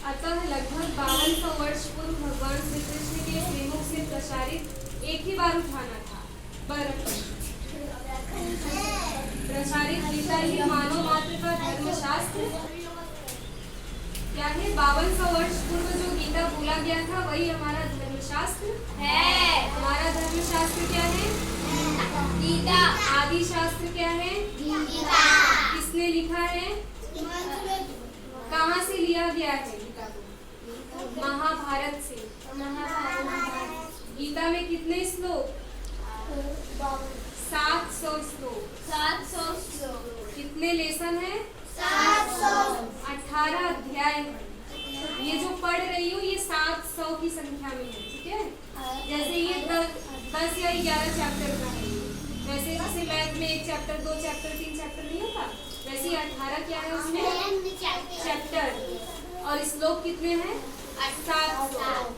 अतः लगभग 5200 वर्ष पूर्व भगवान श्री कृष्ण के श्रीमुख से प्रसारित एक ही बार उठाना था। प्रसारित गीता ही मानव मात्र का धर्मशास्त्र क्या है? 5200 वर्ष पूर्व जो गीता बोला गया था वही हमारा धर्मशास्त्र है। हमारा धर्मशास्त्र क्या है? गीता। आदि शास्त्र क्या है? गीता। किसने लिखा है? कहाँ से लिया गया है गीता को? महाभारत से। गीता में कितने श्लोक? 700 श्लोक। 700 श्लोक। कितने लेसन है? 18 अध्याय है। ये जो पढ़ रही हूँ ये 700 की संख्या में है, ठीक है? जैसे ये 10 या 11 चैप्टर का है। वैसे जैसे मैथ में 1 चैप्टर 2 चैप्टर 3 चैप्टर नहीं होता, वैसे 18 क्या है उसमें? चैप्टर। और श्लोक कितने हैं? 700।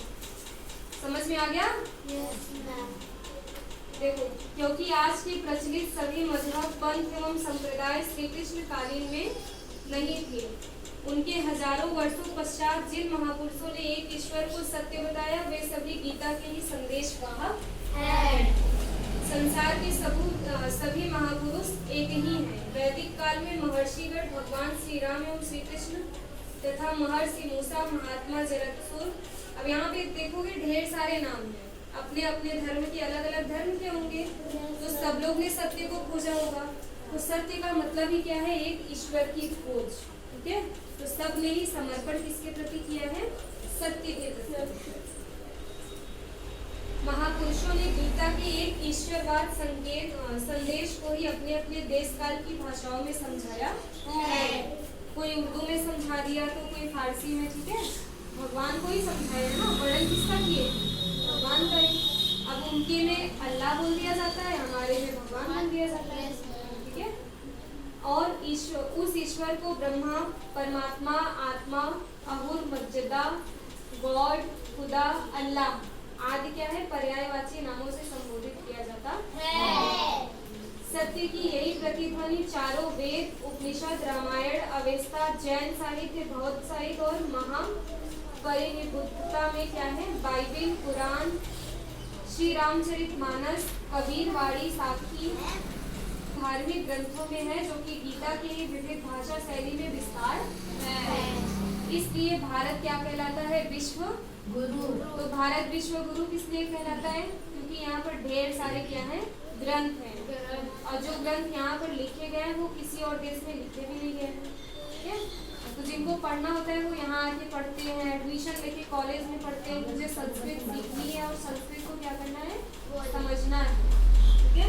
समझ में आ गया? देखो, क्योंकि आज के प्रचलित सभी मजहब पंथ एवं संप्रदाय श्री कृष्ण कालीन में नहीं थे। उनके हजारों वर्षों पश्चात जिन महापुरुषों ने एक ईश्वर को सत्य बताया वे सभी गीता के ही संदेश वाहक हैं। संसार के सभी महापुरुष एक ही हैं। वैदिक काल में महर्षिगण भगवान श्री राम एवं श्री कृष्ण तथा महर्षि मूसा, महात्मा जरत्सुर। अब यहाँ पे देखोगे ढेर सारे नाम हैं। अपने अपने धर्म के अलग अलग धर्म के होंगे, तो सब लोग ने सत्य को खोजा होगा। तो सत्य का मतलब ही क्या है? एक ईश्वर की खोज, ठीक है? तो सब ने ही समर्पण किसके प्रति किया है? सत्य के प्रति। महापुरुषों ने गीता के एक ईश्वरवाद संदेश को ही अपने अपने देश काल की भाषाओं में समझाया है। कोई उर्दू में समझा दिया तो कोई फारसी में, ठीक है? भगवान को ही समझाया ना, वर्णन किसका किए? भगवान का ही। अब उनके में अल्लाह बोल दिया जाता है, हमारे में भगवान बोल दिया जाता है, ठीक है? और उस ईश्वर को ब्रह्मा, परमात्मा, आत्मा, अहुर, मज्जदा, गॉड, खुदा, अल्लाह आदि क्या है? पर्यायवाची नामों से संबोधित किया जाता है। सत्य की यही प्रतिध्वनि चारों वेद, उपनिषद, रामायण, अवेस्ता, जैन साहित्य, बौद्ध साहित्य और महापरिनिर्बुद्धता में क्या है? बाइबिल, कुरान, श्री रामचरितमानस, कबीर वाणी, साखी धार्मिक ग्रंथों में है, जो कि गीता के विविध भाषा शैली में विस्तार है। इसलिए भारत क्या कहलाता है? विश्व गुरु। तो भारत विश्व गुरु किस लिए कहलाता है? क्योंकि यहाँ पर ढेर सारे क्या है? ग्रंथ हैं। और जो ग्रंथ यहाँ पर लिखे गए हैं वो किसी और देश में लिखे भी नहीं गए, ठीक है? तो जिनको पढ़ना होता है वो यहाँ आके पढ़ते हैं, एडमिशन लेके कॉलेज में पढ़ते हैं। मुझे संस्कृत सीखनी है और संस्कृत को क्या करना है? समझना है, ठीक है?